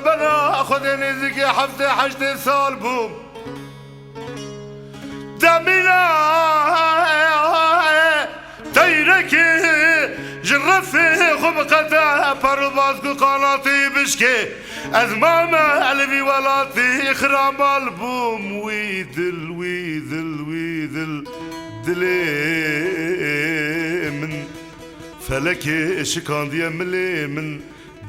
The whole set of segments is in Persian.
بنا خود نزدیک 7-8 سال بوم دمینا تیرکی جرفی خوب قطع پرواز کو قاناتی بشکه از ماما علوی ولاتی خرامال بوم ویدل ویدل ویدل دلی من فلك شكاندية ملي من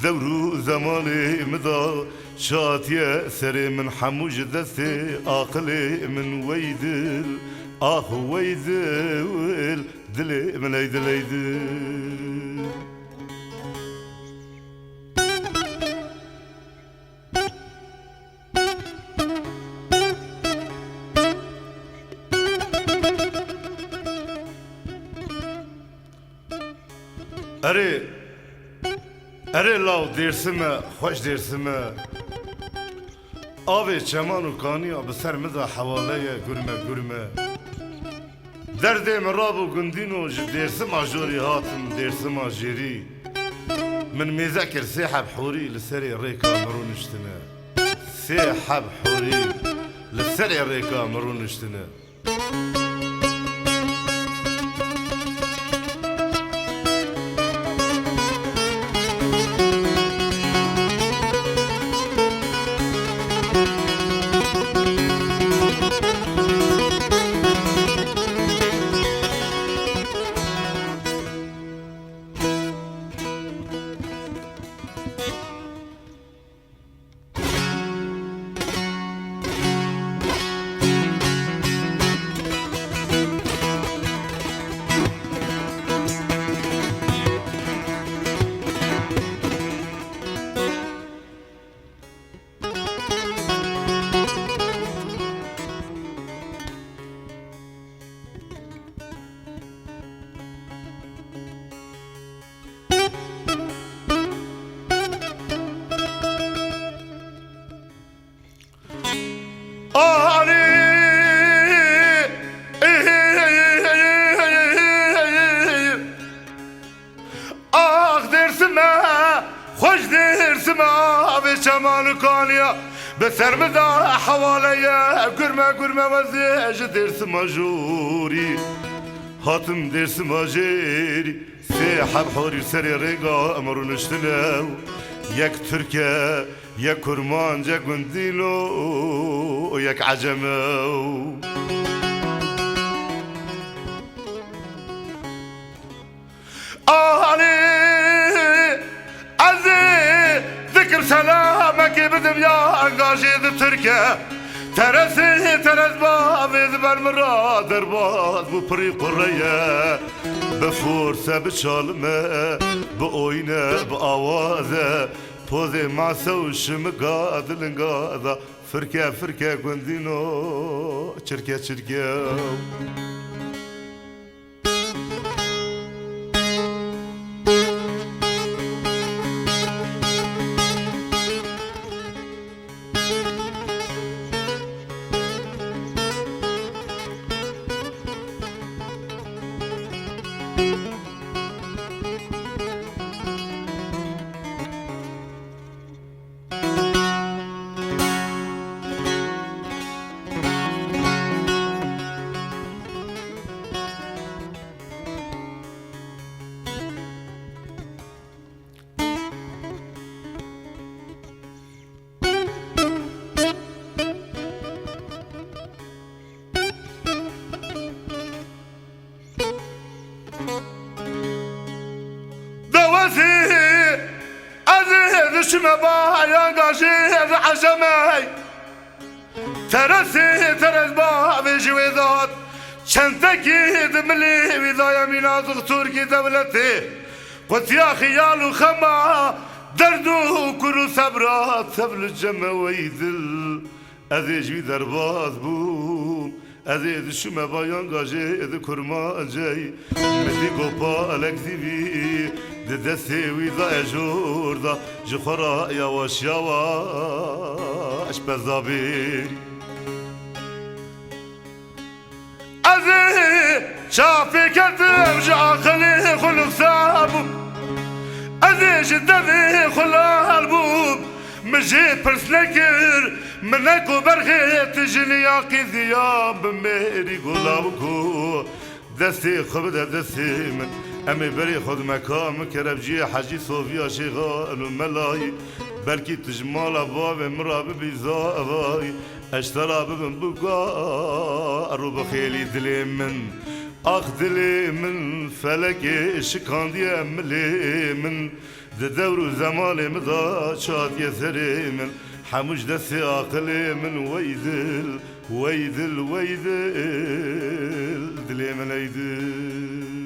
ذورو زماني مضى شاتية سري من حموج دثي عقلي من ويدل ويدل دلي من ايدل ايدل اره لاو دیرسمه خوش دیرسمه آوی چمان و کانیا بسر مده حواله گرمه درد مراب و گندینو دیرسم آجوری هاتم دیرسم آجیری من میذکر سیحب حوری لسری ریکا مرونشتنه سیحب حوری لسری ریکا مرونشتنه چمان کانیا بسر مدا حواله گرمه وزیج درس مجوری هاتم درس مجری سیحب حوری سری ریگا امرونشتنو یک ترکه یک کرمان یک گندینو یک عجمو سلامك بدم يا انقاشي ذي تركه ترز بابي ذبر مرا درباز بطريق الريا بفرصة بشالمه بأوينه بآوازه بوذي مع سوش مقاد الانقاذة فركة قندينو شركة شما با یانگاشی عجمی ترز با ویجویدات چند تکید ملی ویدای میناز اختور کی دولتی قطیا خیال و خما درد و کرو صبرات سبل الجمع ویدل ازیجوی درباز بوم ازید شما با یانگاشی اد کرما جای مدی گوپا الکتیوی دستی ویدای جوردا جخورا یواش بزابیر ازی شافی کردم جاخلی خلق سابم ازی جدوی خلال بوم جي برسلكر منكو برخي تجني يا ذياب ميري قلابكو دستي خبدا دستي من امي بري خود مكام كربجي حجي صوفيا شيغان وملاي بلكي تجمال باب مراب بيزاي اشترى ببن بقار وبخيلي دلي من اخ دلي من فلك شكان دي املي من دور زمالي مضى شاد يثري من حموش دسي عقلي من ويدل ويدل ويدل دلي من ايدل